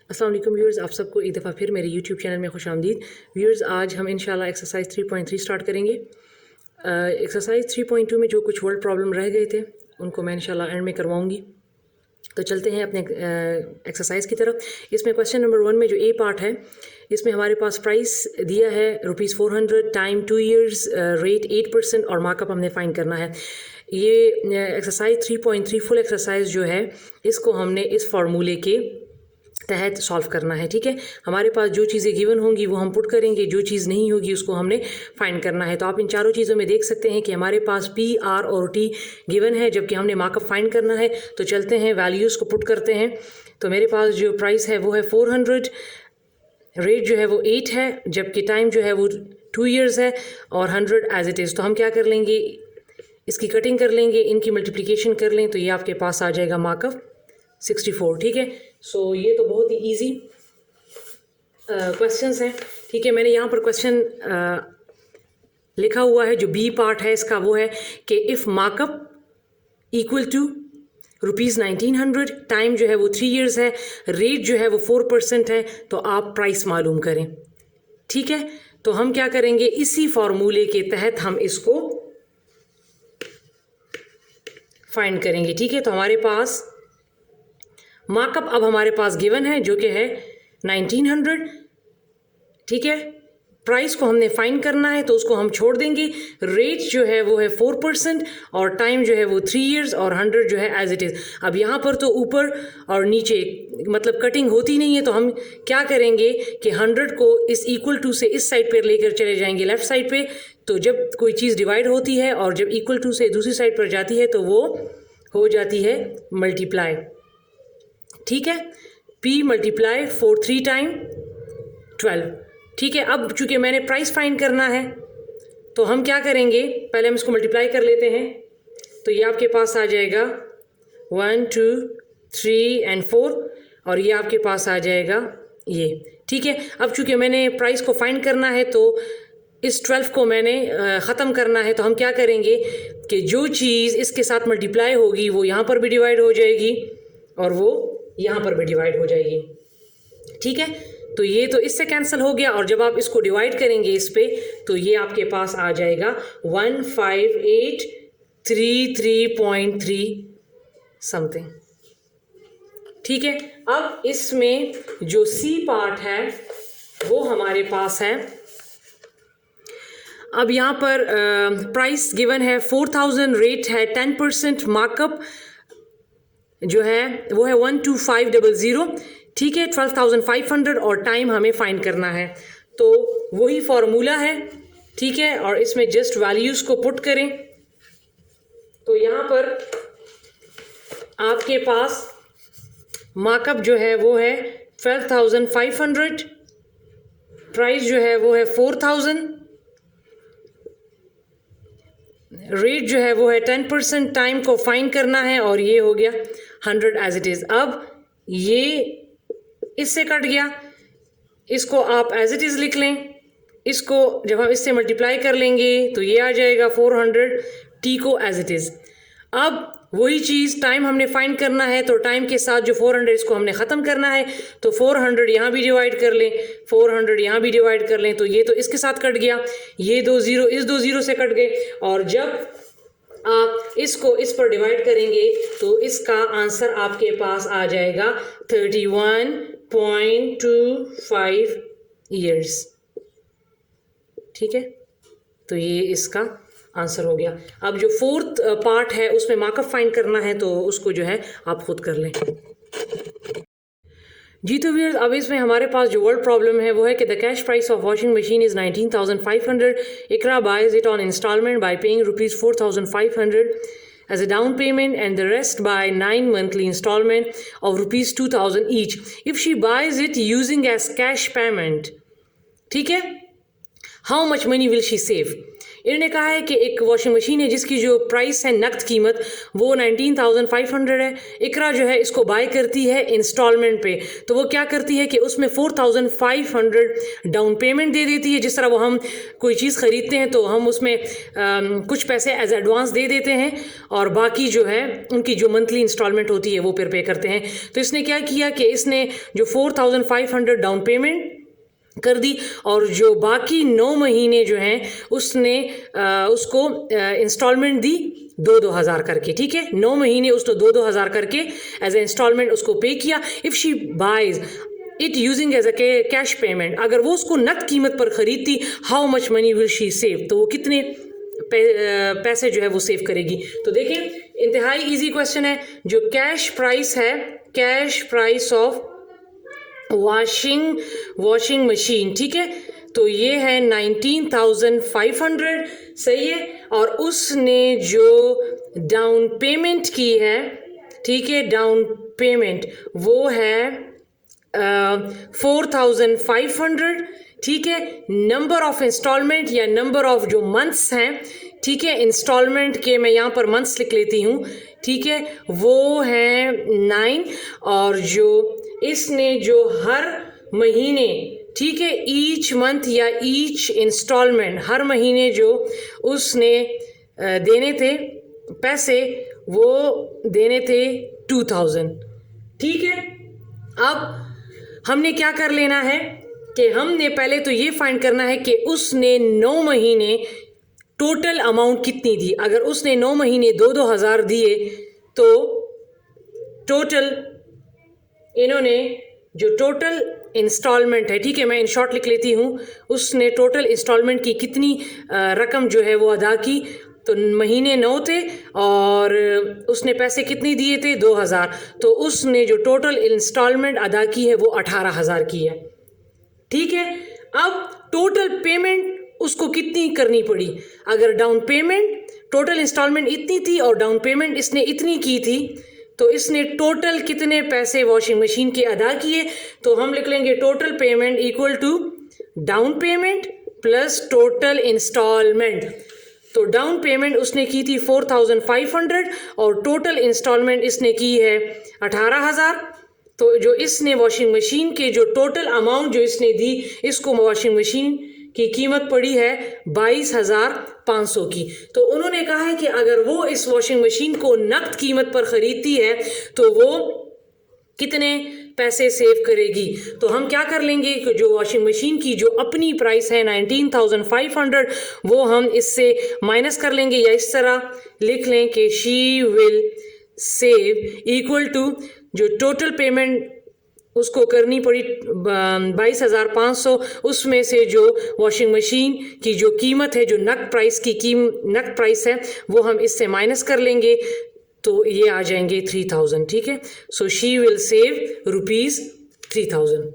अस्सलाम वालेकुम व्यूअर्स, आप सबको एक दफ़ा फिर मेरे यूट्यूब चैनल में खुशामदीद। व्यूअर्स, आज हम इंशाल्लाह एक्सरसाइज 3.3 स्टार्ट करेंगे। एक्सरसाइज 3.2 में जो कुछ वर्ड प्रॉब्लम रह गए थे उनको मैं इंशाल्लाह एंड में करवाऊंगी। तो चलते हैं अपने एक्सरसाइज की तरफ। इसमें क्वेश्चन नंबर 1 में जो ए पार्ट है, इसमें हमारे पास प्राइस दिया है ₹400, टाइम 2 ईयर्स, रेट 8% और मार्कअप हमने फाइंड करना है। ये एक्सरसाइज 3.3 फुल एक्सरसाइज जो है इसको हमने इस फार्मूले के तहत सॉल्व करना है। ठीक है, हमारे पास जो चीज़ें गिवन होंगी वो हम पुट करेंगे, जो चीज़ नहीं होगी उसको हमने फाइंड करना है। तो आप इन चारों चीज़ों में देख सकते हैं कि हमारे पास पी, आर और टी गिवन है, जबकि हमने मार्कअप फाइंड करना है। तो चलते हैं, वैल्यूज़ को पुट करते हैं। तो मेरे पास जो प्राइस है वो है 400, रेट जो है वो 8 है, जबकि टाइम जो है वो 2 ईयर्स है और 100 एज इट इज़। तो हम क्या कर लेंगे, इसकी कटिंग कर लेंगे, इनकी मल्टीप्लिकेशन कर लें, तो ये आपके पास आ जाएगा मार्कअप 64। ठीक है, सो ये तो बहुत ही ईजी क्वेश्चंस हैं। ठीक है, मैंने यहाँ पर क्वेश्चन लिखा हुआ है, जो बी पार्ट है इसका वो है कि if markup equal to ₹1900, time जो है वो 3 ईयर्स है, रेट जो है वो 4% है, तो आप प्राइस मालूम करें। ठीक है, तो हम क्या करेंगे, इसी फॉर्मूले के तहत हम इसको फाइंड करेंगे। ठीक है, तो हमारे पास मार्कअप अब हमारे पास गिवन है जो कि है 1900। ठीक है, प्राइस को हमने फाइंड करना है तो उसको हम छोड़ देंगे। रेट जो है वो है 4% और टाइम जो है वो 3 ईयर्स और 100 जो है एज इट इज़। अब यहाँ पर तो ऊपर और नीचे मतलब कटिंग होती नहीं है, तो हम क्या करेंगे कि 100 को इस इक्वल टू से इस साइड पर लेकर चले जाएंगे, लेफ़्ट साइड पे। तो जब कोई चीज़ डिवाइड होती है और जब इक्वल टू से दूसरी साइड पर जाती है तो वो हो जाती है मल्टीप्लाई। ठीक है, P मल्टीप्लाई 4 3 टाइम 12। ठीक है, अब चूंकि मैंने प्राइस फाइंड करना है तो हम क्या करेंगे, पहले हम इसको मल्टीप्लाई कर लेते हैं। तो ये आपके पास आ जाएगा 1 2 3 एंड 4 और ये आपके पास आ जाएगा ये। ठीक है, अब चूंकि मैंने प्राइस को फाइंड करना है तो इस 12 को मैंने ख़त्म करना है, तो हम क्या करेंगे कि जो चीज़ इसके साथ मल्टीप्लाई होगी वो यहाँ पर भी डिवाइड हो जाएगी और वो यहाँ पर भी डिवाइड हो जाएगी। ठीक है, तो ये तो इससे कैंसिल हो गया और जब आप इसको डिवाइड करेंगे इस पे तो ये आपके पास आ जाएगा 1583.3 समथिंग। ठीक है, अब इसमें जो सी पार्ट है वो हमारे पास है। अब यहाँ पर प्राइस गिवन है 4000, रेट है 10%, मार्कअप जो है वो है 12500। ठीक है, 12500 और टाइम हमें फाइंड करना है, तो वही फॉर्मूला है। ठीक है, और इसमें जस्ट वैल्यूज़ को पुट करें तो यहाँ पर आपके पास मार्कअप जो है वो है 12500, प्राइस जो है वो है 4000, रेट जो है वो है 10%, टाइम को फाइंड करना है और ये हो गया 100 एज इट इज़। अब ये इससे कट गया, इसको आप एज इट इज़ लिख लें। इसको जब हम इससे मल्टीप्लाई कर लेंगे तो ये आ जाएगा 400, टी को एज इट इज़। अब वही चीज़, टाइम हमने फाइंड करना है तो टाइम के साथ जो 400 इसको हमने ख़त्म करना है, तो 400 यहाँ भी डिवाइड कर लें, 400 यहाँ भी डिवाइड कर लें, तो ये तो इसके साथ कट गया, ये 2 0 इस 2 0 से कट गए। और जब आप इसको इस पर डिवाइड करेंगे तो इसका आंसर आपके पास आ जाएगा 31.25 ईयर्स। ठीक है, तो ये इसका आंसर हो गया। अब जो फोर्थ पार्ट है उसमें मार्कअप फाइंड करना है, तो उसको जो है आप खुद कर लें। जी तो व्यूअर्स, अब इसमें हमारे पास जो वर्ड प्रॉब्लम है वो है कि the cash price of washing machine is 19,500। Iqra buys it on instalment by paying ₹4,500 as a down payment and the rest by 9 monthly installment of ₹2,000 each. If she buys it using as cash payment, ठीक है, how much money will she save? इन्होंने कहा है कि एक washing machine है जिसकी जो प्राइस है नकद कीमत वो 19,500 है। इकरा जो है इसको बाय करती है इंस्टॉलमेंट पे, तो वो क्या करती है कि उसमें 4,500 डाउन पेमेंट दे देती है। जिस तरह वो हम कोई चीज़ ख़रीदते हैं तो हम उसमें कुछ पैसे एज एडवांस दे देते हैं और बाकी जो है उनकी जो मंथली इंस्टॉलमेंट होती है वो फिर पे करते हैं। तो इसने क्या किया कि इसने जो 4,500 डाउन पेमेंट कर दी और जो बाकी 9 महीने जो हैं उसने उसको इंस्टॉलमेंट दी 2-2 हज़ार करके, ठीक है। 9 महीने उसको 2-2 हज़ार करके एज ए इंस्टॉलमेंट उसको पे किया। If she buys it using as a cash payment, अगर वो उसको नकद कीमत पर ख़रीदती, how much money will she save, तो वो कितने पैसे जो है वो सेव करेगी। तो देखें इंतहाई इजी क्वेश्चन है। जो कैश प्राइस है, cash price of washing machine, ठीक है, तो ये है 19,500, सही है। और उसने जो डाउन पेमेंट की है, ठीक है, डाउन पेमेंट वो है 4,500, ठीक है। नंबर ऑफ इंस्टॉलमेंट या नंबर ऑफ जो मंथ्स हैं, ठीक है, इंस्टॉलमेंट के मैं यहाँ पर मंथ्स लिख लेती हूँ, ठीक है, वो है 9। और जो इसने जो हर महीने, ठीक है, ईच मंथ या ईच इंस्टॉलमेंट, हर महीने जो उसने देने थे पैसे, वो देने थे 2,000, ठीक है। अब हमने क्या कर लेना है कि हमने पहले तो ये फाइंड करना है कि उसने 9 महीने टोटल अमाउंट कितनी दी। अगर उसने 9 महीने 2-2 हज़ार दिए तो टोटल इन्होंने जो टोटल इंस्टॉलमेंट है, ठीक है, मैं इन शॉर्ट लिख लेती हूँ, उसने टोटल इंस्टॉलमेंट की कितनी रकम जो है वो अदा की। तो महीने 9 थे और उसने पैसे कितने दिए थे 2,000, तो उसने जो टोटल इंस्टॉलमेंट अदा की है वो 18,000 की है, ठीक है। अब टोटल पेमेंट उसको कितनी करनी पड़ी। अगर डाउन पेमेंट, टोटल इंस्टॉलमेंट इतनी थी और डाउन पेमेंट इसने इतनी की थी, तो इसने टोटल कितने पैसे वॉशिंग मशीन के अदा किए। तो हम लिख लेंगे total payment equal to down payment plus total instalment. तो डाउन पेमेंट उसने की थी 4,500 और टोटल इंस्टॉलमेंट इसने की है 18,000। तो जो इसने वॉशिंग मशीन के जो टोटल अमाउंट जो इसने दी, इसको वॉशिंग मशीन की कीमत पड़ी है 22,500 की। तो उन्होंने कहा है कि अगर वो इस वॉशिंग मशीन को नकद कीमत पर ख़रीदती है तो वो कितने पैसे सेव करेगी। तो हम क्या कर लेंगे कि जो वॉशिंग मशीन की जो अपनी प्राइस है 19,500, वो हम इससे माइनस कर लेंगे या इस तरह लिख लें कि she will save equal to जो टोटल पेमेंट उसको करनी पड़ी 22,500, उसमें से जो वॉशिंग मशीन की जो कीमत है, जो नकद प्राइस है, वो हम इससे माइनस कर लेंगे, तो ये आ जाएंगे 3,000, ठीक है। So she will save ₹3,000।